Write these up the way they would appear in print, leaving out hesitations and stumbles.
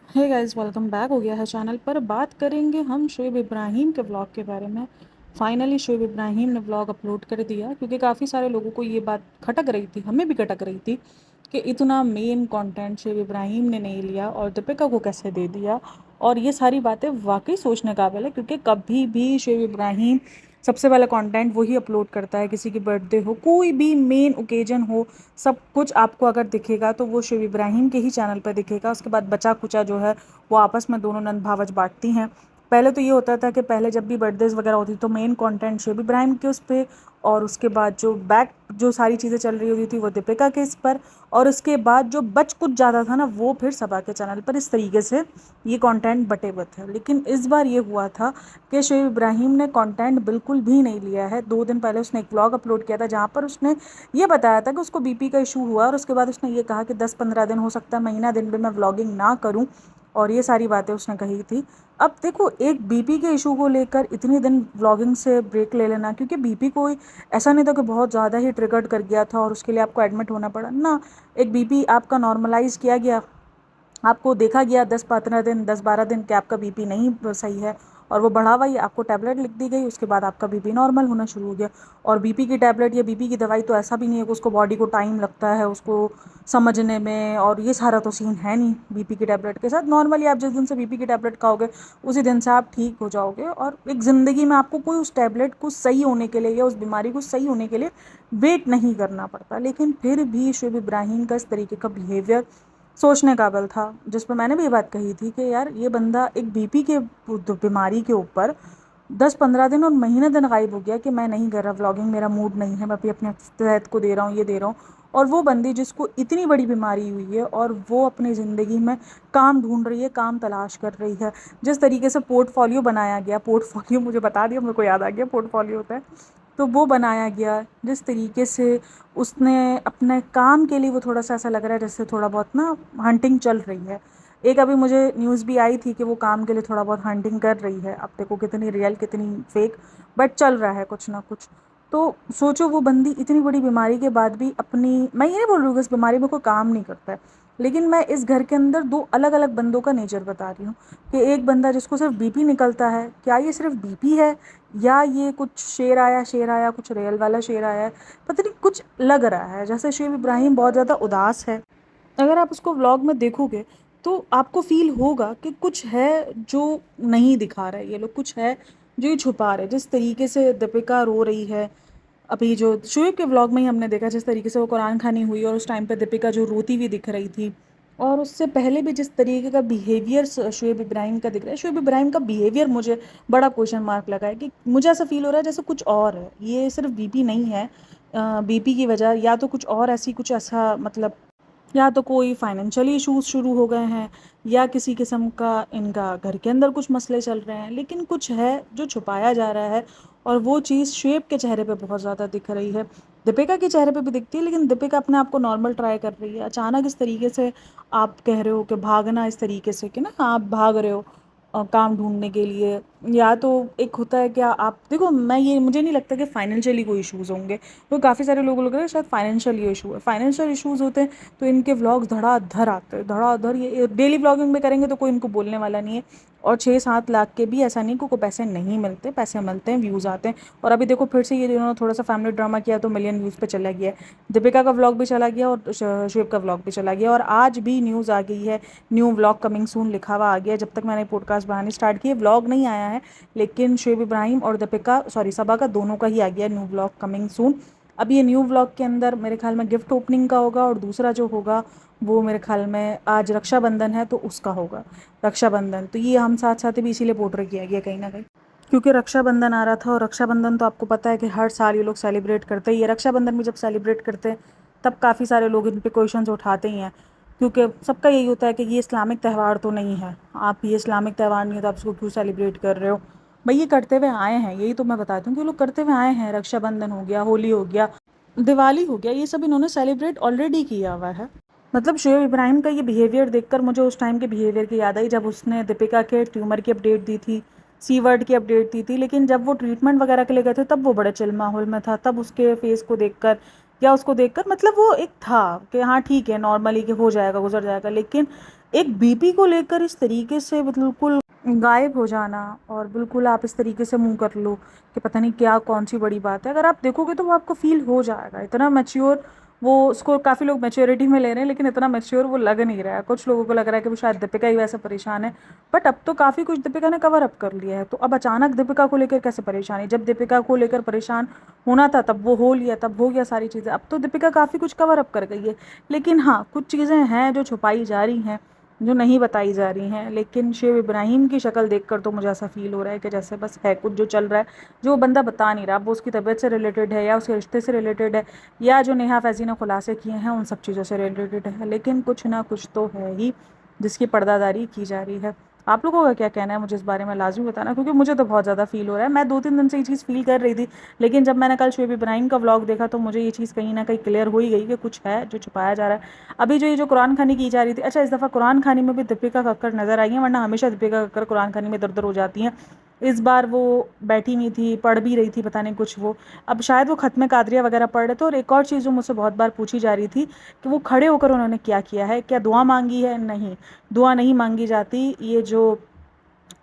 Hey guys, welcome back हो गया है चैनल पर। बात करेंगे हम शोएब इब्राहिम के व्लॉग के बारे में। फाइनली शोएब इब्राहिम ने व्लॉग अपलोड कर दिया, क्योंकि काफ़ी सारे लोगों को ये बात खटक रही थी, हमें भी खटक रही थी कि इतना मेन कंटेंट शोएब इब्राहिम ने नहीं लिया और दीपिका को कैसे दे दिया। और ये सारी बातें वाकई सोचने काबिल है, क्योंकि कभी भी शोएब इब्राहिम सबसे पहले कंटेंट वही अपलोड करता है। किसी की बर्थडे हो, कोई भी मेन ओकेजन हो, सब कुछ आपको अगर दिखेगा तो वो शोएब इब्राहिम के ही चैनल पर दिखेगा। उसके बाद बचा कुचा जो है वो आपस में दोनों नंद भावच बांटती हैं। पहले तो ये होता था कि पहले जब भी बर्थडेज वगैरह होती तो मेन कंटेंट शोएब इब्राहिम के उस पर, और उसके बाद जो बैक जो सारी चीज़ें चल रही होती थी वो दीपिका के इस पर, और उसके बाद जो बच कुछ ज़्यादा था ना वो फिर सबा के चैनल पर। इस तरीके से ये कंटेंट बटे हुए थे। लेकिन इस बार ये हुआ था कि शोएब इब्राहिम ने कंटेंट बिल्कुल भी नहीं लिया है। 2 दिन पहले उसने एक व्लॉग अपलोड किया था जहाँ पर उसने ये बताया था कि उसको बीपी का इशू हुआ, और उसके बाद उसने ये कहा कि 10-15 दिन, हो सकता है महीना दिन भी मैं व्लॉगिंग ना करूं, और ये सारी बातें उसने कही थी। अब देखो, एक बीपी के इशू को लेकर इतने दिन व्लॉगिंग से ब्रेक ले लेना, क्योंकि बीपी कोई ऐसा नहीं था कि बहुत ज़्यादा ही ट्रिगर्ड कर गया था और उसके लिए आपको एडमिट होना पड़ा ना। एक बीपी आपका नॉर्मलाइज किया गया, आपको देखा गया 10-15 दिन, 10-12 दिन कि आपका बीपी नहीं सही है, और वो बढ़ा हुआ ही आपको टैबलेट लिख दी गई। उसके बाद आपका बीपी नॉर्मल होना शुरू हो गया। और बीपी की टैबलेट या बीपी की दवाई तो ऐसा भी नहीं है कि उसको बॉडी को टाइम लगता है उसको समझने में, और ये सारा तो सीन है नहीं बीपी की टैबलेट के साथ। नॉर्मली आप जिस दिन से बीपी की टैबलेट खाओगे उसी दिन से आप ठीक हो जाओगे, और एक ज़िंदगी में आपको कोई उस टैबलेट को सही होने के लिए या उस बीमारी को सही होने के लिए वेट नहीं करना पड़ता। लेकिन फिर भी शोएब इब्राहिम का इस तरीके का बिहेवियर सोचने काबिल था, जिस पर मैंने भी ये बात कही थी कि यार ये बंदा एक बीपी के बीमारी के ऊपर 10-15 दिन और महीने दिन गायब हो गया कि मैं नहीं कर रहा व्लॉगिंग, मेरा मूड नहीं है, मैं अभी अपने सेहत को दे रहा हूँ, ये दे रहा हूँ। और वो बंदी जिसको इतनी बड़ी बीमारी हुई है और वो अपनी ज़िंदगी में काम ढूंढ रही है, काम तलाश कर रही है। जिस तरीके से पोर्टफोलियो बनाया गया, पोर्टफोलियो मुझे बता दिया, मेरे को याद आ गया पोर्टफोलियो होता है, तो वो बनाया गया। जिस तरीके से उसने अपने काम के लिए, वो थोड़ा सा ऐसा लग रहा है जैसे थोड़ा बहुत ना हंटिंग चल रही है। एक अभी मुझे न्यूज़ भी आई थी कि वो काम के लिए थोड़ा बहुत हंटिंग कर रही है। अब देखो कितनी रियल कितनी फेक, बट चल रहा है कुछ ना कुछ। तो सोचो, वो बंदी इतनी बड़ी बीमारी के बाद भी अपनी, मैं ये नहीं बोल रही हूँ कि इस बीमारी में कोई काम नहीं करता है, लेकिन मैं इस घर के अंदर 2 अलग अलग बंदों का नेचर बता रही हूँ कि एक बंदा जिसको सिर्फ बीपी निकलता है, क्या ये सिर्फ बीपी है या ये कुछ शेर आया कुछ रियल वाला शेर आया है, पता नहीं कुछ लग रहा है जैसे शोएब इब्राहिम बहुत ज़्यादा उदास है। अगर आप उसको व्लॉग में देखोगे तो आपको फील होगा कि कुछ है जो नहीं दिखा रहा है ये लोग, कुछ है जो ये छुपा रहे हैं। जिस तरीके से दीपिका रो रही है, अभी जो शोएब के व्लॉग में ही हमने देखा जिस तरीके से वो कुरान खानी हुई और उस टाइम पे दीपिका जो रोती हुई दिख रही थी, और उससे पहले भी जिस तरीके का बिहेवियर शोएब इब्राहिम का दिख रहा है, शोएब इब्राहिम का बिहेवियर मुझे बड़ा क्वेश्चन मार्क लगा है। कि मुझे ऐसा फील हो रहा है जैसे कुछ और है, ये सिर्फ बीपी नहीं है। बीपी की वजह या तो कुछ और ऐसी कुछ ऐसा, मतलब या तो कोई फाइनेंशियल इश्यूज शुरू हो गए हैं, या किसी किस्म का इनका घर के अंदर कुछ मसले चल रहे हैं, लेकिन कुछ है जो छुपाया जा रहा है। और वो चीज़ शोएब के चेहरे पे बहुत ज़्यादा दिख रही है, दीपिका के चेहरे पे भी दिखती है, लेकिन दीपिका अपने आप को नॉर्मल ट्राई कर रही है। अचानक इस तरीके से आप कह रहे हो कि भागना, इस तरीके से कि ना आप भाग रहे हो काम ढूंढने के लिए, या तो एक होता है क्या, आप देखो, मैं ये मुझे नहीं लगता कि फाइनेंशियली कोई इश्यूज़ होंगे। तो काफ़ी सारे लोग लग रहे हैं शायद फाइनेंशियल ये इशू है, फाइनेंशियल इश्यूज़ होते हैं तो इनके व्लॉग्स धड़ाधड़ आते हैं, धड़ाधड़। ये डेली व्लॉगिंग में करेंगे तो कोई इनको बोलने वाला नहीं है। और 6-7 लाख के भी ऐसा नहीं कि कोई पैसे नहीं मिलते, पैसे मिलते हैं, व्यूज़ आते हैं। और अभी देखो फिर से ये इन्होंने थोड़ा सा फैमिली ड्रामा किया तो मिलियन व्यूज़ पे चला गया है। दीपिका का व्लॉग भी चला गया और शोएब का व्लॉग भी चला गया, और आज भी न्यूज़ आ गई है, न्यू व्लॉग कमिंग सून लिखा हुआ आ गया। जब तक मैंने पॉडकास्ट बनानी स्टार्ट की व्लॉग नहीं आया है, लेकिन शोएब इब्राहिम और दीपिका, सॉरी सबा का, दोनों का ही आ गया न्यू व्लॉग कमिंग सून। अब ये न्यू व्लॉग के अंदर मेरे ख्याल में गिफ्ट ओपनिंग का होगा, और दूसरा जो होगा वो मेरे ख्याल में आज रक्षाबंधन है तो उसका होगा रक्षाबंधन। तो ये हम साथ साथ भी इसीलिए पोर्ट्रे किया गया कहीं ना कहीं, क्योंकि रक्षाबंधन आ रहा था। और रक्षाबंधन तो आपको पता है कि हर साल ये लोग सेलिब्रेट करते ही है। रक्षाबंधन भी जब सेलिब्रेट करते हैं तब काफ़ी सारे लोग इन पे क्वेश्चंस उठाते ही हैं, क्योंकि सबका यही होता है कि ये इस्लामिक त्यौहार तो नहीं है, आप ये इस्लामिक त्यौहार नहीं है तो आप इसको क्यों सेलिब्रेट कर रहे हो। भाई ये करते हुए आए हैं, यही तो मैं बताती हूँ कि वो लोग करते हुए आए हैं। रक्षाबंधन हो गया, होली हो गया, दिवाली हो गया, ये सब इन्होंने सेलिब्रेट ऑलरेडी किया हुआ है। मतलब शोएब इब्राहिम का ये बिहेवियर देखकर मुझे उस टाइम के बिहेवियर की याद आई जब उसने दीपिका के ट्यूमर की अपडेट दी थी, सी वर्ड की अपडेट दी थी। लेकिन जब वो ट्रीटमेंट वगैरह के लिए गए थे तब वो बड़े चिल माहौल में था, तब उसके फेस को देखकर या उसको देखकर मतलब वो एक था कि हाँ ठीक है, नॉर्मली कि हो जाएगा, गुजर जाएगा। लेकिन एक बीपी को लेकर इस तरीके से बिल्कुल गायब हो जाना, और बिल्कुल आप इस तरीके से मुंह कर लो कि पता नहीं क्या कौन सी बड़ी बात है, अगर आप देखोगे तो वो आपको फील हो जाएगा। इतना मैच्योर वो, उसको काफ़ी लोग मैच्योरिटी में ले रहे हैं, लेकिन इतना मैच्योर वो लग नहीं रहा है। कुछ लोगों को लग रहा है कि वो शायद दीपिका ही वैसे परेशान है, बट अब तो काफ़ी कुछ दीपिका ने कवर अप कर लिया है। तो अब अचानक दीपिका को लेकर कैसे परेशानी? जब दीपिका को लेकर परेशान होना था तब वो हो लिया, तब हो गया सारी चीज़ें। अब तो दीपिका काफ़ी कुछ कवर अप कर गई है, लेकिन हाँ कुछ चीज़ें हैं जो छुपाई जा रही हैं, जो नहीं बताई जा रही हैं। लेकिन शोएब इब्राहिम की शक्ल देखकर तो मुझे ऐसा फ़ील हो रहा है कि जैसे बस है कुछ जो चल रहा है, जो वो बंदा बता नहीं रहा। अब वो उसकी तबीयत से रिलेटेड है, या उसके रिश्ते से रिलेटेड है, या जो नेहा फैज़ी ने खुलासे किए हैं उन सब चीज़ों से रिलेटेड है, लेकिन कुछ ना कुछ तो है ही जिसकी पर्दादारी की जा रही है। आप लोगों का क्या कहना है मुझे इस बारे में लाजमी बताना, क्योंकि मुझे तो बहुत ज़्यादा फ़ील हो रहा है। मैं 2-3 दिन से ये चीज़ फ़ील कर रही थी, लेकिन जब मैंने कल शोएब इब्राहिम का व्लॉग देखा तो मुझे ये चीज़ कहीं ना कहीं क्लियर हो ही गई कि कुछ है जो छुपाया जा रहा है। अभी जो ये जो कुरान खानी की जा रही थी, अच्छा इस दफ़ा कुरान खानी में भी दीपिका कक्कड़ नज़र आई है, वरना हमेशा दीपिका कक्कड़ कुरान खानी में इधर उधर हो जाती हैं। इस बार वो बैठी नहीं थी, पढ़ भी रही थी, पता नहीं कुछ वो, अब शायद वो ख़त्म कादरिया वगैरह पढ़ रहे थे। और एक और चीज़ जो मुझसे बहुत बार पूछी जा रही थी कि वो खड़े होकर उन्होंने क्या किया है, क्या दुआ मांगी है? नहीं, दुआ नहीं मांगी जाती। ये जो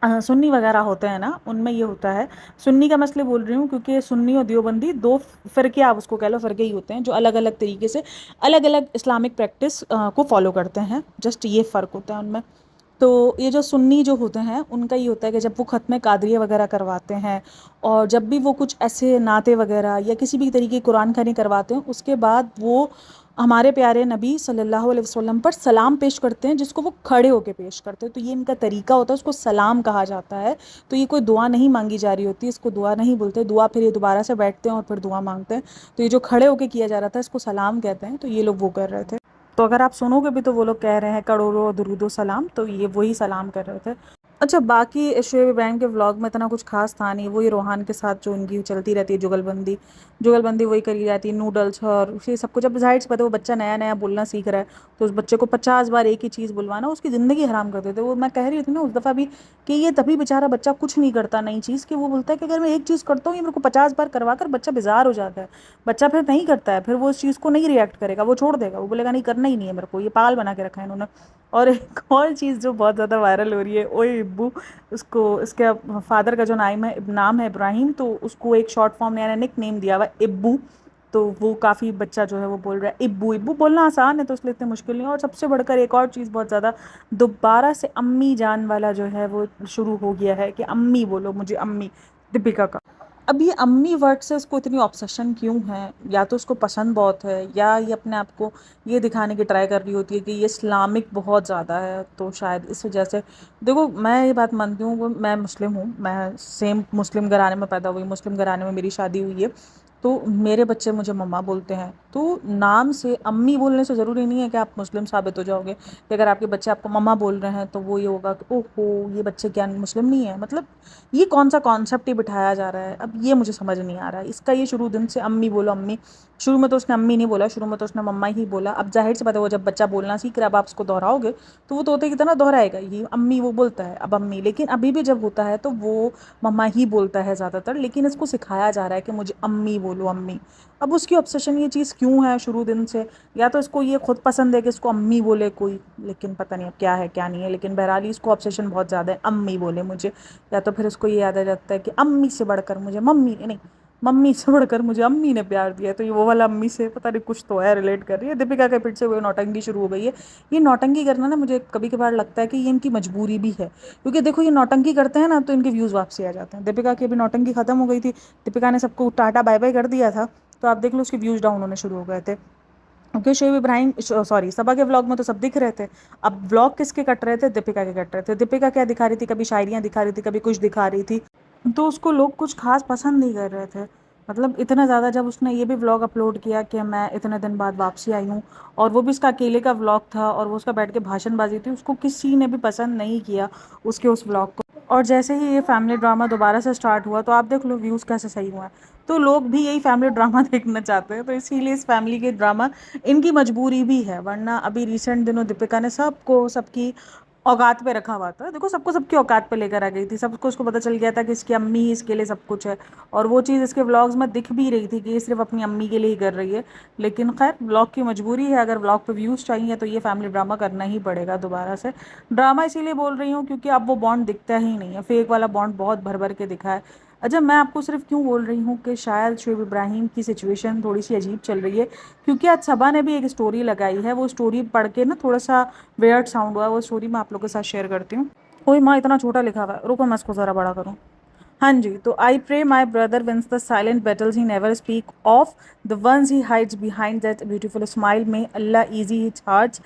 सुन्नी वगैरह होते हैं ना, उनमें ये होता है। सुन्नी का मैं इसलिए बोल रही हूँ क्योंकि सुन्नी और देवबंदी दो फ़िरके, आप उसको कह लो फ़िरके ही होते हैं, जो अलग अलग तरीके से अलग अलग इस्लामिक प्रैक्टिस को फॉलो करते हैं। जस्ट ये फ़र्क होता है उनमें। तो ये जो सुन्नी जो होते हैं उनका ये होता है कि जब वो ख़त्म कादरिया वगैरह करवाते हैं, और जब भी वो कुछ ऐसे नाते वगैरह या किसी भी तरीके की कुरान खानी करवाते हैं, उसके बाद वो हमारे प्यारे नबी सल्लल्लाहु अलैहि वसल्लम पर सलाम पेश करते हैं, जिसको वो खड़े होकर पेश करते हैं। तो ये इनका तरीका होता है, उसको सलाम कहा जाता है। तो ये कोई दुआ नहीं मांगी जा रही होती, इसको दुआ नहीं बोलते। दुआ फिर ये दोबारा से बैठते हैं और फिर दुआ मांगते हैं। तो ये जो खड़े होकर किया जा रहा था इसको सलाम कहते हैं, तो ये लोग वो कर रहे थे। तो अगर आप सुनोगे भी तो वो लोग कह रहे हैं करोड़ों दुरूदो सलाम, तो ये वही सलाम कर रहे थे। अच्छा, बाकी शोएब इब्राहिम के व्लॉग में इतना कुछ खास था नहीं। वही रोहान के साथ जो इनकी चलती रहती है जुगलबंदी, जुगलबंदी वही करी जाती है, नूडल्स और ये सब कुछ। अब जाहिर सी बात है वो बच्चा नया नया बोलना सीख रहा है, तो उस बच्चे को 50 बार एक ही चीज़ बुलवाना उसकी ज़िंदगी हराम कर देते। वो मैं कह रही थी ना उस दफ़ा भी कि ये तभी बेचारा बच्चा कुछ नहीं करता नई चीज़, कि वो बोलता है कि अगर मैं एक चीज़ करता हूँ ये मेरे को 50 बार करवा कर बच्चा बेजार हो जाता है। बच्चा फिर नहीं करता है, फिर वो उस चीज़ को नहीं रिएक्ट करेगा, वो छोड़ देगा, वो बोलेगा नहीं करना ही नहीं है मेरे को। ये पागल बना के रखा है इन्होंने। और एक और चीज़ जो बहुत ज़्यादा वायरल हो रही है, ओए इब्बू, उसको इसके फादर का जो नाम है इब्राहिम, तो उसको एक शॉर्ट फॉर्म यानी निक नेम दिया हुआ है इब्बू। तो वो काफ़ी बच्चा जो है वो बोल रहा है इब्बू। इब्बू बोलना आसान है तो इसलिए इतनी मुश्किल नहीं है। और सबसे बढ़कर एक और चीज़ बहुत ज़्यादा, दोबारा से अम्मी जान वाला जो है वो शुरू हो गया है कि अम्मी बोलो मुझे, अम्मी दीपिका का। अब ये अम्मी वर्ड से उसको इतनी ऑब्सेशन क्यों है? या तो उसको पसंद बहुत है, या ये अपने आप को ये दिखाने की ट्राई कर रही होती है कि ये इस्लामिक बहुत ज़्यादा है, तो शायद इस वजह से। देखो मैं ये बात मानती हूँ, मैं मुस्लिम हूँ, मैं सेम मुस्लिम घराने में पैदा हुई, मुस्लिम घराने में मेरी शादी हुई है। तो मेरे बच्चे मुझे मम्मा बोलते हैं, तो नाम से अम्मी बोलने से ज़रूरी नहीं है कि आप मुस्लिम साबित हो जाओगे। कि अगर आपके बच्चे आपको मम्मा बोल रहे हैं तो वो ये होगा कि ओहो ये बच्चे क्या मुस्लिम नहीं है? मतलब ये कौन सा कॉन्सेप्ट ही बिठाया जा रहा है? अब ये मुझे समझ नहीं आ रहा है इसका। ये शुरू दिन से अम्मी बोलो अम्मी, शुरू में तो उसने अम्मी नहीं बोला, शुरू में तो उसने मम्मा ही बोला। अब जाहिर सी बात है वो जब बच्चा बोलना सीख रहा है, अब आप उसको दोहराओगे तो वो तोते की तरह दोहराएगा, ये अम्मी वो बोलता है अब अम्मी। लेकिन अभी भी जब होता है तो वो मम्मा ही बोलता है ज़्यादातर, लेकिन इसको सिखाया जा रहा है कि मुझे अम्मी बोलो अम्मी। अब उसकी ऑब्सेशन ये चीज़ क्यों है शुरू दिन से? या तो इसको ये खुद पसंद है कि इसको अम्मी बोले कोई, लेकिन पता नहीं अब क्या है क्या नहीं है। लेकिन बहरहाल इसको ऑब्सेशन बहुत ज़्यादा है, अम्मी बोले मुझे। या तो फिर उसको ये याद आ जाता है कि अम्मी से बढ़कर मुझे मम्मी नहीं, मम्मी से बढ़कर मुझे अम्मी ने प्यार दिया। तो ये वो वाला अम्मी से पता नहीं कुछ तो है, रिलेट कर रही है। दीपिका के फिर से वो नौटंकी शुरू हो गई है। ये नौटंकी करना ना मुझे कभी कभार लगता है कि ये इनकी मजबूरी भी है, क्योंकि देखो ये नौटंकी करते हैं ना तो इनके व्यूज़ वापसी आ जाते हैं। दीपिका की अभी नौटंकी खत्म हो गई थी, दीपिका ने सबको टाटा बाय बाय कर दिया था, तो आप देख लो उसके व्यूज़ डाउन होने शुरू हो गए थे। क्योंकि शोएब इब्राहिम सॉरी सबा के व्लॉग में तो सब दिख रहे थे। अब व्लॉग किसके कट रहे थे? दीपिका के कट रहे थे। दीपिका क्या दिखा रही थी? कभी शायरियाँ दिखा रही थी, कभी कुछ दिखा रही थी, तो उसको लोग कुछ खास पसंद नहीं कर रहे थे। मतलब इतना ज़्यादा जब उसने ये भी व्लॉग अपलोड किया कि मैं इतने दिन बाद वापसी आई हूँ, और वो भी उसका अकेले का व्लॉग था और वो उसका बैठ के भाषणबाजी थी, उसको किसी ने भी पसंद नहीं किया उसके उस व्लॉग को। और जैसे ही ये फैमिली ड्रामा दोबारा से स्टार्ट हुआ तो आप देख लो व्यूज़ कैसे सही हुआ है। तो लोग भी यही फैमिली ड्रामा देखना चाहते हैं, तो इसीलिए इस फैमिली के ड्रामा इनकी मजबूरी भी है। वरना अभी रिसेंट दिनों दीपिका ने सबको सबकी औकात पे रखा हुआ था। देखो सबको सबकी औकात पे लेकर आ गई थी, सबको उसको पता चल गया था कि इसकी अम्मी ही इसके लिए सब कुछ है। और वो चीज़ इसके व्लॉग्स में दिख भी रही थी कि ये सिर्फ अपनी अम्मी के लिए ही कर रही है। लेकिन खैर व्लॉग की मजबूरी है, अगर व्लॉग पे व्यूज़ चाहिए तो ये फैमिली ड्रामा करना ही पड़ेगा दोबारा से। ड्रामा इसीलिए बोल रही हूँ क्योंकि अब वो बॉन्ड दिखता ही नहीं है, फेक वाला बॉन्ड बहुत भर भर के दिखा है। अच्छा, मैं आपको सिर्फ क्यों बोल रही हूँ कि शायद शुएब इब्राहिम की सिचुएशन थोड़ी सी अजीब चल रही है, क्योंकि आज सबा ने भी एक स्टोरी लगाई है। वो स्टोरी पढ़ के ना थोड़ा सा वियर्ड साउंड हुआ, वो स्टोरी मैं आप लोगों के साथ शेयर करती हूँ। ओए माँ, इतना छोटा लिखा हुआ है, रुको मैं इसको ज़रा बड़ा करूँ। हाँ जी, तो I pray my brother wins the silent battles he never speak of, the ones he hides behind that beautiful smile, may Allah ease his hearts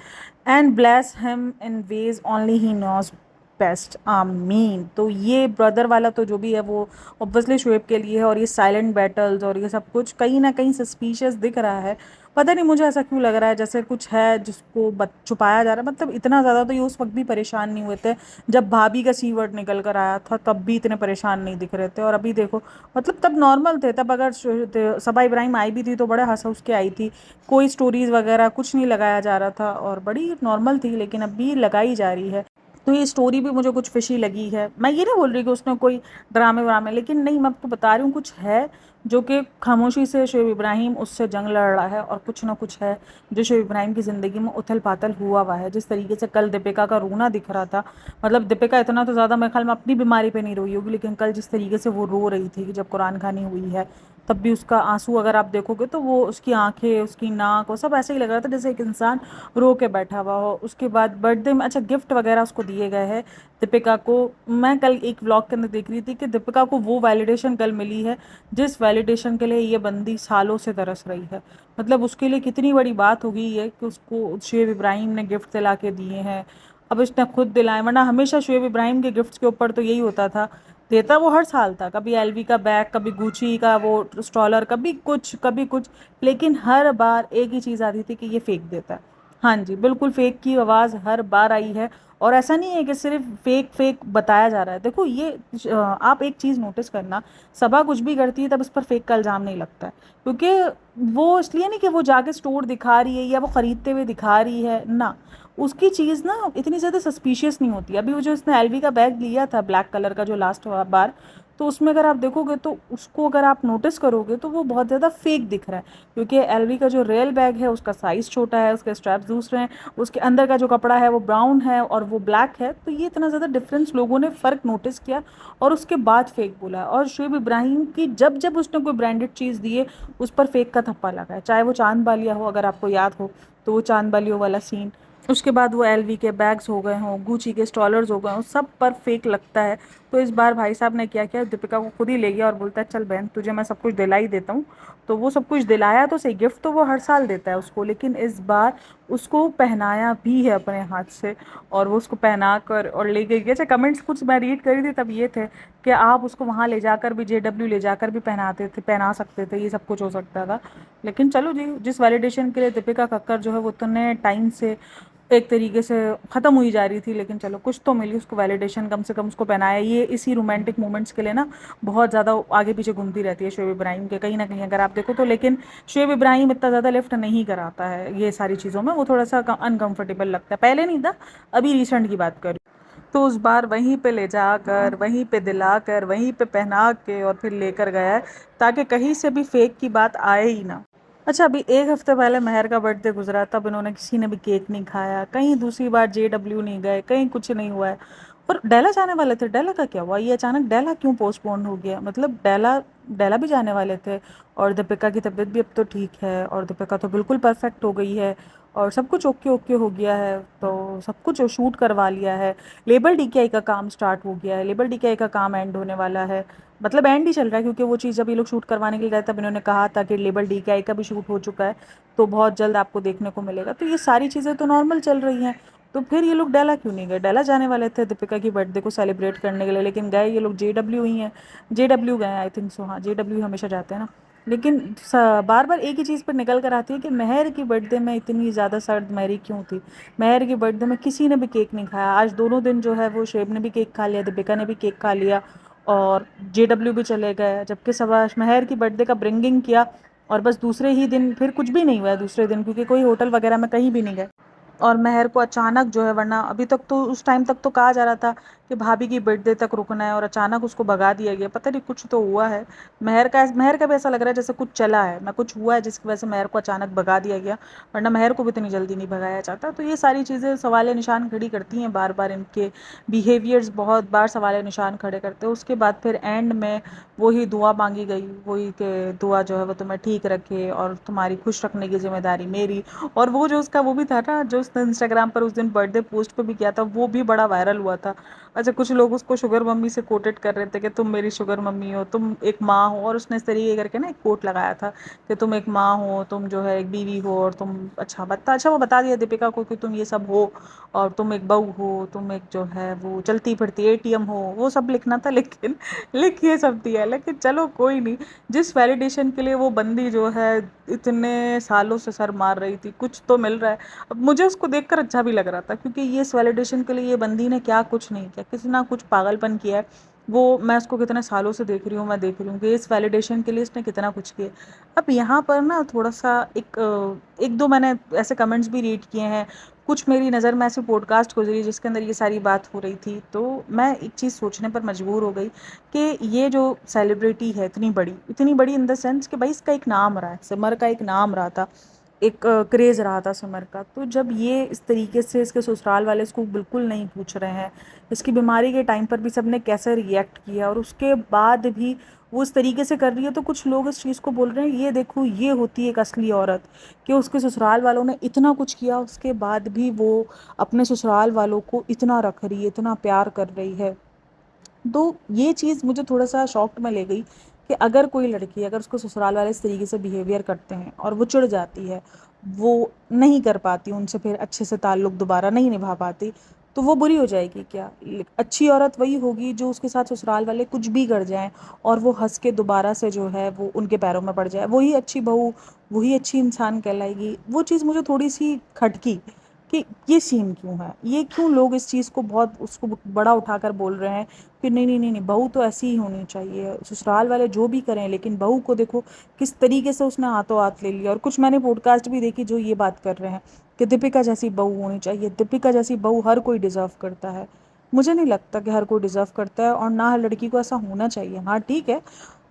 and bless him in ways only he knows best, आमीन। तो ये brother वाला तो जो भी है वो obviously Shoaib के लिए है, और ये साइलेंट बैटल्स और ये सब कुछ कहीं ना कहीं सस्पिशियस दिख रहा है। पता नहीं मुझे ऐसा क्यों लग रहा है जैसे कुछ है जिसको छुपाया जा रहा है। मतलब इतना ज़्यादा तो ये उस वक्त भी परेशान नहीं हुए थे जब भाभी का सी वर्ड निकल कर आया था, तब भी इतने परेशान नहीं दिख रहे थे। और अभी देखो, मतलब तब नॉर्मल थे, तब अगर सबा इब्राहिम आई भी थी तो बड़े हंस हंस के आई थी, कोई स्टोरीज वगैरह कुछ नहीं लगाया जा रहा था और बड़ी नॉर्मल थी। लेकिन अभी लगाई जा रही है, तो ये स्टोरी भी मुझे कुछ फिशी लगी है। मैं ये नहीं बोल रही कि उसने कोई ड्रामे व्रामे, लेकिन नहीं, मैं आपको बता रही हूँ कुछ है जो कि खामोशी से शुएब इब्राहिम उससे जंग लड़ रहा है, और कुछ ना कुछ है जो शुएब इब्राहिम की ज़िंदगी में उथल पाथल हुआ है। जिस तरीके से कल दीपिका का रोना दिख रहा था, मतलब दीपिका इतना तो ज़्यादा मेरे ख्याल में अपनी बीमारी पे नहीं रोई होगी, लेकिन कल जिस तरीके से वो रो रही थी जब कुरान खानी हुई है, तब भी उसका आंसू अगर आप देखोगे तो वो उसकी आंखें, उसकी नाक, वो सब ऐसे ही लग रहा था जैसे एक इंसान रो के बैठा हुआ हो। उसके बाद बर्थडे में अच्छा गिफ्ट वगैरह उसको दिए गए हैं दीपिका को। मैं कल एक व्लॉग के अंदर देख रही थी कि दीपिका को वो वैलिडेशन कल मिली है जिस वैलिडेशन के लिए ये बंदी सालों से तरस रही है। मतलब उसके लिए कितनी बड़ी बात हो गई है कि उसको शुएब इब्राहिम ने गिफ्ट दिला के दिए हैं। अब इसने खुद दिलाए, वरना हमेशा शुएब इब्राहिम के गिफ्ट्स के ऊपर तो यही होता था, देता वो हर साल था, कभी एलवी का बैग, कभी गुची का वो स्टॉलर, कभी कुछ कभी कुछ, लेकिन हर बार एक ही चीज़ आती थी कि ये फेक देता है। हाँ जी, बिल्कुल फेक की आवाज़ हर बार आई है। और ऐसा नहीं है कि सिर्फ फेक फेक बताया जा रहा है। देखो ये आप एक चीज़ नोटिस करना, सबा कुछ भी करती है तब इस पर फेक का इल्ज़ाम नहीं लगता है, क्योंकि वो इसलिए नहीं कि वो जाके स्टोर दिखा रही है या वो ख़रीदते हुए दिखा रही है ना, उसकी चीज़ ना इतनी ज़्यादा सस्पिशियस नहीं होती। अभी वो जो इसने एलवी का बैग लिया था ब्लैक कलर का जो लास्ट बार, तो उसमें अगर आप देखोगे तो उसको अगर आप नोटिस करोगे तो वो बहुत ज़्यादा फेक दिख रहा है, क्योंकि एलवी का जो रियल बैग है उसका साइज़ छोटा है, उसके स्ट्रैप्स दूसरे हैं, उसके अंदर का जो कपड़ा है वो ब्राउन है और वो ब्लैक है। तो ये इतना ज़्यादा डिफरेंस लोगों ने फ़र्क नोटिस किया और उसके बाद फेक बोला। और शुएब इब्राहिम की जब जब उसने कोई ब्रांडेड चीज़ दी है उस पर फेक का थप्पा लगा है, चाहे वो चांद बालिया हो, अगर आपको याद हो तो वो चांद बालियों वाला सीन, उसके बाद वो एलवी के बैग्स हो गए हों, गुची के स्टॉलर्स हो गए हों, सब पर फेक लगता है। तो इस बार भाई साहब ने क्या किया, दीपिका को खुद ही ले गया और बोलता है चल बहन तुझे मैं सब कुछ दिला ही देता हूँ। तो वो सब कुछ दिलाया तो सही, गिफ्ट तो वो हर साल देता है उसको, लेकिन इस बार उसको पहनाया भी है अपने हाथ से, और वो उसको पहना कर और ले गई। अच्छा, कमेंट्स कुछ मैं रीड करी थी तब ये थे कि आप उसको वहाँ ले जाकर भी, JW ले जाकर भी पहनाते थे, पहना सकते थे, ये सब कुछ हो सकता था। लेकिन चलो जी, जिस वैलिडेशन के लिए दीपिका कक्कर जो है वो उतने टाइम से एक तरीके से ख़त्म हुई जा रही थी, लेकिन चलो कुछ तो मिली उसको वैलिडेशन, कम से कम उसको पहनाया। ये इसी रोमांटिक मोमेंट्स के लिए ना बहुत ज़्यादा आगे पीछे घूमती रहती है शुएब इब्राहिम के, कहीं ना कहीं अगर आप देखो तो। लेकिन शुएब इब्राहिम इतना ज़्यादा लिफ्ट नहीं कराता है ये सारी चीज़ों में, वो थोड़ा सा अनकंफर्टेबल लगता है, पहले नहीं था, अभी रिसेंट की बात करूँ तो उस बार वहीं पे ले जाकर, वहीं पे दिलाकर, वहीं पे पहना के और फिर लेकर गया है, ताकि कहीं से भी फेक की बात आए ही ना। अच्छा, अभी एक हफ्ते पहले महर का बर्थडे गुजरा, तब इन्होंने किसी ने भी केक नहीं खाया, कहीं दूसरी बार JW नहीं गए, कहीं कुछ नहीं हुआ है। और डेला जाने वाले थे, डेला का क्या हुआ, ये अचानक डेला क्यों पोस्टपोन हो गया? मतलब डेला डेला भी जाने वाले थे, और दीपिका की तबीयत भी अब तो ठीक है, और दीपिका तो बिल्कुल परफेक्ट हो गई है, और सब कुछ ओके ओके हो गया है, तो सब कुछ शूट करवा लिया है। लेबल DKI का काम स्टार्ट हो गया है, लेबल DKI का काम एंड होने वाला है, मतलब एंड ही चल रहा है, क्योंकि वो चीज़ जब ये लोग शूट करवाने के लिए गए तब इन्होंने कहा था कि लेबल DKI का भी शूट हो चुका है, तो बहुत जल्द आपको देखने को मिलेगा। तो ये सारी चीज़ें तो नॉर्मल चल रही हैं, तो फिर ये लोग डेला क्यों नहीं गए? डेला जाने वाले थे दीपिका की बर्थडे को सेलिब्रेट करने के लिए, लेकिन गए ये लोग JW ही हैं, JW गए, आई थिंक सो, हाँ JW हमेशा जाते हैं ना। लेकिन बार बार एक ही चीज़ पर निकल कर आती है कि महर की बर्थडे में इतनी ज़्यादा सर्द महरी क्यों थी? महर की बर्थडे में किसी ने भी केक नहीं खाया, आज दोनों दिन जो है वो शेब ने भी केक खा लिया, दीपिका ने भी केक खा लिया, और JW भी चले गए, जबकि सबाश महर की बर्थडे का ब्रिंगिंग किया और बस दूसरे ही दिन फिर कुछ भी नहीं हुआ है दूसरे दिन, क्योंकि कोई होटल वगैरह में कहीं भी नहीं गए। और महर को अचानक जो है, वरना अभी तक तो उस टाइम तक तो कहा जा रहा था कि भाभी की बर्थडे तक रुकना है, और अचानक उसको भगा दिया गया। पता नहीं कुछ तो हुआ है। महर का भी ऐसा लग रहा है जैसे कुछ चला है ना, कुछ हुआ है जिसकी वजह से महर को अचानक भगा दिया गया, वरना महर को भी इतनी जल्दी नहीं भगाया जाता। तो ये सारी चीज़ें सवाल निशान खड़ी करती हैं बार बार, इनके बिहेवियर्स बहुत बार सवाल निशान खड़े करते हैं। उसके बाद फिर एंड में वही दुआ मांगी गई, वही कि दुआ जो है वो तुम्हें ठीक रखे और तुम्हारी खुश रखने की जिम्मेदारी मेरी। और वो जो उसका वो भी था ना, जो उसने इंस्टाग्राम पर उस दिन बर्थडे पोस्ट पे भी किया था, वो भी बड़ा वायरल हुआ था। अच्छा, कुछ लोग उसको शुगर मम्मी से कोटेड कर रहे थे कि तुम मेरी शुगर मम्मी हो, तुम एक माँ हो, और उसने इस तरीके करके ना एक कोट लगाया था कि तुम एक माँ हो, तुम जो है एक बीवी हो, और तुम अच्छा वो बता दिया दीपिका को कि तुम ये सब हो, और तुम एक बहू हो, तुम एक जो है वो चलती फिरती एटीएम हो, वो सब लिखना था। लेकिन लिख ये सब दिया। लेकिन चलो कोई नहीं, जिस वैलिडेशन के लिए वो बंदी जो है इतने सालों से सर मार रही थी, कुछ तो मिल रहा है। अब मुझे उसको देखकर अच्छा भी लग रहा था, क्योंकि ये इस वैलिडेशन के लिए ये बंदी ने क्या कुछ नहीं किया, किसी ना कुछ पागलपन किया है। वो मैं उसको कितने सालों से देख रही हूँ, मैं देख रही हूँ कि इस वैलिडेशन के लिए इसने कितना कुछ किया। अब यहाँ पर ना थोड़ा सा एक दो मैंने ऐसे कमेंट्स भी रीड किए हैं, कुछ मेरी नज़र में ऐसी पॉडकास्ट गुजरी जिसके अंदर ये सारी बात हो रही थी, तो मैं एक चीज़ सोचने पर मजबूर हो गई कि ये जो सेलिब्रिटी है इतनी बड़ी इन द सेंस कि भाई इसका एक नाम रहा है, सिमर का एक नाम रहा था, एक क्रेज़ रहा था सिमर का। तो जब ये इस तरीके से इसके ससुराल वाले इसको बिल्कुल नहीं पूछ रहे हैं, इसकी बीमारी के टाइम पर भी सबने कैसे रिएक्ट किया, और उसके बाद भी वो इस तरीके से कर रही है, तो कुछ लोग इस चीज़ को बोल रहे हैं ये देखो ये होती है एक असली औरत, कि उसके ससुराल वालों ने इतना कुछ किया, उसके बाद भी वो अपने ससुराल वालों को इतना रख रही है, इतना प्यार कर रही है। तो ये चीज़ मुझे थोड़ा सा शॉक्ड में ले गई कि अगर कोई लड़की, अगर उसको ससुराल वाले इस तरीके से बिहेवियर करते हैं और वो चिढ़ जाती है, वो नहीं कर पाती उनसे फिर अच्छे से ताल्लुक़ दोबारा नहीं निभा पाती, तो वो बुरी हो जाएगी क्या? अच्छी औरत वही होगी जो उसके साथ ससुराल वाले कुछ भी कर जाएं और वो हंस के दोबारा से जो है वो उनके पैरों में पड़ जाए, वही अच्छी बहू, वही अच्छी इंसान कहलाएगी। वो चीज़ मुझे थोड़ी सी खटकी कि ये सीन क्यों है, ये क्यों लोग इस चीज़ को बहुत उसको बड़ा उठाकर बोल रहे हैं कि नहीं नहीं नहीं नहीं, बहू तो ऐसी ही होनी चाहिए, ससुराल वाले जो भी करें, लेकिन बहू को देखो किस तरीके से उसने हाथों हाथ ले लिया। और कुछ मैंने पॉडकास्ट भी देखी जो ये बात कर रहे हैं कि दीपिका जैसी बहू होनी चाहिए, दीपिका जैसी बहू हर कोई डिज़र्व करता है। मुझे नहीं लगता कि हर कोई डिज़र्व करता है, और ना हर लड़की को ऐसा होना चाहिए। हाँ ठीक है,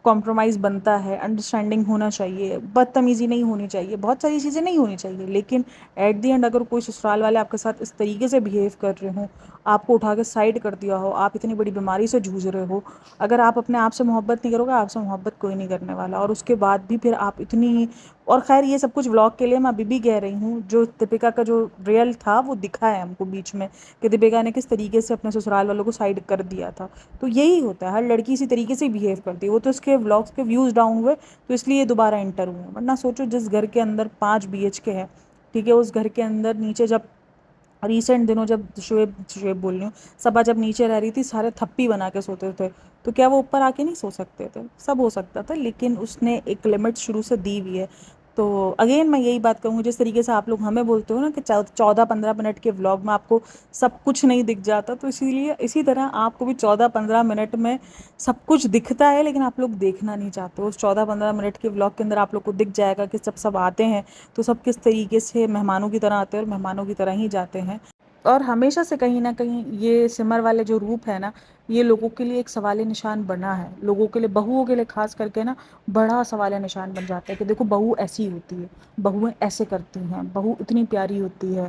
कॉम्प्रोमाइज़ बनता है, अंडरस्टैंडिंग होना चाहिए, बदतमीज़ी नहीं होनी चाहिए, बहुत सारी चीज़ें नहीं होनी चाहिए, लेकिन एट दी एंड अगर कोई ससुराल वाले आपके साथ इस तरीके से बिहेव कर रहे हों, आपको उठा के साइड कर दिया हो, आप इतनी बड़ी बीमारी से जूझ रहे हो, अगर आप अपने आप से मोहब्बत नहीं करोगे, आपसे मोहब्बत कोई नहीं करने वाला, और उसके बाद भी फिर आप इतनी। और खैर ये सब कुछ व्लॉग के लिए मैं अभी भी कह रही हूँ, जो दीपिका का जो रियल था वो दिखा है हमको बीच में, कि दीपिका ने किस तरीके से अपने ससुराल वालों को साइड कर दिया था। तो यही होता है, हर लड़की इसी तरीके से बिहेव करती है। वो तो इसके व्लॉग्स के व्यूज़ डाउन हुए तो इसलिए दोबारा एंटर हुए, वरना सोचो जिस घर के अंदर 5 BHK है, ठीक है, उस घर के अंदर नीचे जब रिसेंट दिनों जब शुएब शुएब बोल रही हूँ, सबा जब नीचे रह रही थी सारे थप्पी बना के सोते थे, तो क्या वो ऊपर आके नहीं सो सकते थे? सब हो सकता था, लेकिन उसने एक लिमिट शुरू से दी हुई है। तो अगेन मैं यही बात कहूँगी, जिस तरीके से आप लोग हमें बोलते हो ना कि 14-15 मिनट के व्लॉग में आपको सब कुछ नहीं दिख जाता, तो इसीलिए इसी तरह आपको भी 14-15 मिनट में सब कुछ दिखता है, लेकिन आप लोग देखना नहीं चाहते। उस 14-15 मिनट के व्लॉग के अंदर आप लोग को दिख जाएगा कि जब सब आते हैं तो सब किस तरीके से मेहमानों की तरह आते हैं और मेहमानों की तरह ही जाते हैं। और हमेशा से कहीं ना कहीं ये सिमर वाले जो रूप है ना, ये लोगों के लिए एक सवाल निशान बना है, लोगों के लिए, बहुओं के लिए खास करके ना बड़ा सवाल निशान बन जाता है कि देखो बहू ऐसी होती है, बहुएं ऐसे करती हैं, बहू इतनी प्यारी होती है।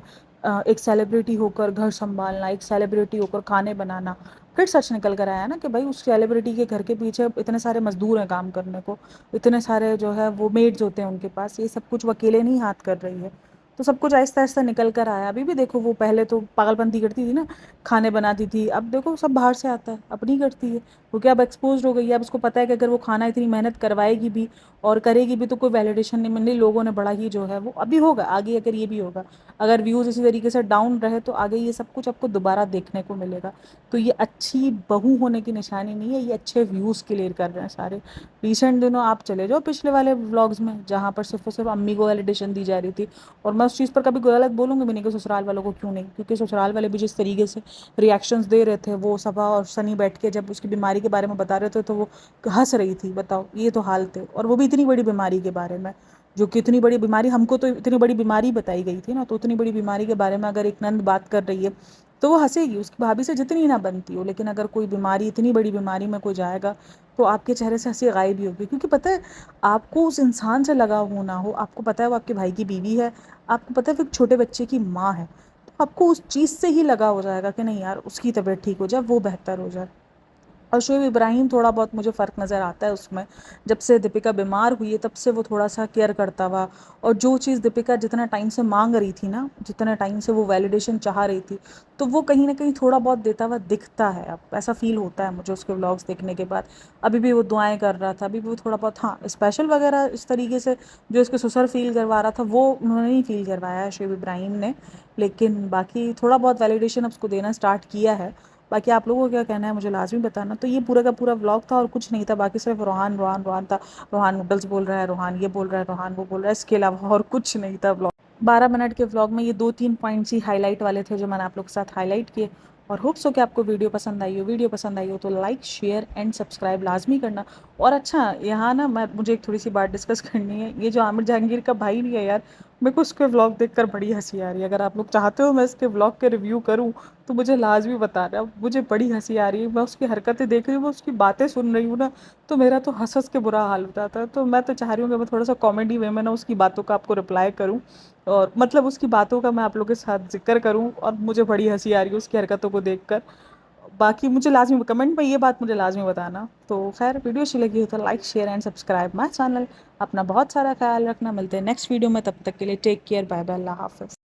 एक सेलिब्रिटी होकर घर संभालना, एक सेलिब्रिटी होकर खाने बनाना। फिर सच निकल कर आया ना कि भाई उस सेलिब्रिटी के घर के पीछे इतने सारे मजदूर हैं काम करने को, इतने सारे जो है वो मेड्स होते हैं उनके पास, ये सब कुछ वो अकेले नहीं हाथ कर रही है। तो सब कुछ आहिस्ता आहिस्ता निकल कर आया। अभी भी देखो, वो पहले तो पागलपंती करती थी ना, खाने बनाती थी, अब देखो सब बाहर से आता है, अपनी करती है। वो क्या अब एक्सपोज हो गई है, अब उसको पता है कि अगर वो खाना इतनी मेहनत करवाएगी भी और करेगी भी तो कोई वैलिडेशन नहीं मिलनी, लोगों ने बड़ा ही जो है वो अभी होगा, आगे अगर ये भी होगा, अगर व्यूज़ इसी तरीके से डाउन रहे तो आगे ये सब कुछ आपको दोबारा देखने को मिलेगा। तो ये अच्छी बहू होने की निशानी नहीं है, ये अच्छे व्यूज़ के लिए कर रहे हैं सारे। रिसेंट दिनों आप चले जाओ पिछले वाले व्लॉग्स में, जहाँ पर सिर्फ और सिर्फ अम्मी को वैलिडेशन दी जा रही थी। और मैं उस चीज़ पर कभी गलत बोलूँगी भी नहीं कि ससुराल वालों को क्यों नहीं, क्योंकि ससुराल वाले भी जिस तरीके से रिएक्शंस दे रहे थे, वो सभा और सनी बैठ के जब उसकी बीमारी के बारे में बता रहे थे तो वो हंस रही थी, बताओ ये तो हाल थे, और वो भी इतनी बड़ी बीमारी के बारे में जो कि इतनी बड़ी बीमारी, हमको तो इतनी बड़ी बीमारी बताई गई थी ना, तो उतनी बड़ी बीमारी के बारे में अगर एक नंद बात कर रही है तो वो हंसेगी, उसकी भाभी से जितनी ना बनती हो, लेकिन अगर कोई बीमारी, इतनी बड़ी बीमारी में कोई जाएगा तो आपके चेहरे से हंसी गायब ही होगी, क्योंकि पता है आपको उस इंसान से लगाव हो ना हो, आपको पता है वो आपके भाई की बीवी है, आपको पता है वो एक छोटे बच्चे की माँ है, तो आपको उस चीज़ से ही लगा हो जाएगा कि नहीं यार उसकी तबीयत ठीक हो जाए, वो बेहतर हो जाए। और शोएब इब्राहिम थोड़ा बहुत मुझे फ़र्क नज़र आता है उसमें, जब से दीपिका बीमार हुई है तब से वो थोड़ा सा केयर करता हुआ, और जो चीज़ दीपिका जितना टाइम से मांग रही थी ना, जितना टाइम से वो वैलिडेशन चाह रही थी, तो वो कहीं ना कहीं थोड़ा बहुत देता हुआ दिखता है, अब ऐसा फील होता है मुझे उसके व्लॉग्स देखने के बाद। अभी भी वो दुआएं कर रहा था, अभी भी वो थोड़ा बहुत, हाँ स्पेशल वगैरह इस तरीके से जो इसके ससुर फील करवा रहा था वो उन्होंने नहीं फील करवाया है शोएब इब्राहिम ने, लेकिन बाकी थोड़ा बहुत वैलिडेशन अब उसको देना स्टार्ट किया है। बाकी आप लोगों को क्या कहना है मुझे लाजमी बताना। तो ये पूरा का पूरा व्लॉग था और कुछ नहीं था, बाकी सिर्फ रोहान रोहान रोहान था। रोहान नूडल्स बोल रहा है, रोहान ये बोल रहा है, रोहान वो बोल रहा है, इसके अलावा और कुछ नहीं था व्लॉग। 12 मिनट के व्लॉग में ये 2-3 पॉइंट्स ही हाईलाइट वाले थे जो मैंने आप लोग के साथ हाईलाइट किए। और होप्स हो कि आपको वीडियो पसंद आई हो। वीडियो पसंद आई हो तो लाइक शेयर एंड सब्सक्राइब लाजमी करना। और अच्छा यहाँ ना मुझे एक थोड़ी सी बात डिस्कस करनी है, ये जो आमिर जहांगीर का भाई नहीं है यार, मेरे को उसके व्लॉग देखकर बड़ी हंसी आ रही है। अगर आप लोग चाहते हो मैं इसके व्लॉग के रिव्यू करूँ तो मुझे लाजमी बताना, मुझे बड़ी हंसी आ रही है, मैं उसकी हरकतें देख रही हूँ, मैं उसकी बातें सुन रही हूँ ना, तो मेरा तो हंस हंस के बुरा हाल हो जाता है। तो मैं तो चाह रही हूँ कि मैं थोड़ा सा कॉमेडी वे में ना उसकी बातों का आपको रिप्लाई करूँ, और मतलब उसकी बातों का मैं आप लोगों के साथ जिक्र करूँ, और मुझे बड़ी हंसी आ रही है उसकी हरकतों को देखकर। बाकी मुझे लाजमी कमेंट में ये बात मुझे लाजमी बताना। तो खैर वीडियो अच्छी लगी हो तो like share and subscribe my channel. अपना बहुत सारा ख्याल रखना, मिलते हैं नेक्स्ट वीडियो में, तब तक के लिए टेक केयर, बाय बाय, अल्लाह हाफ़िज़।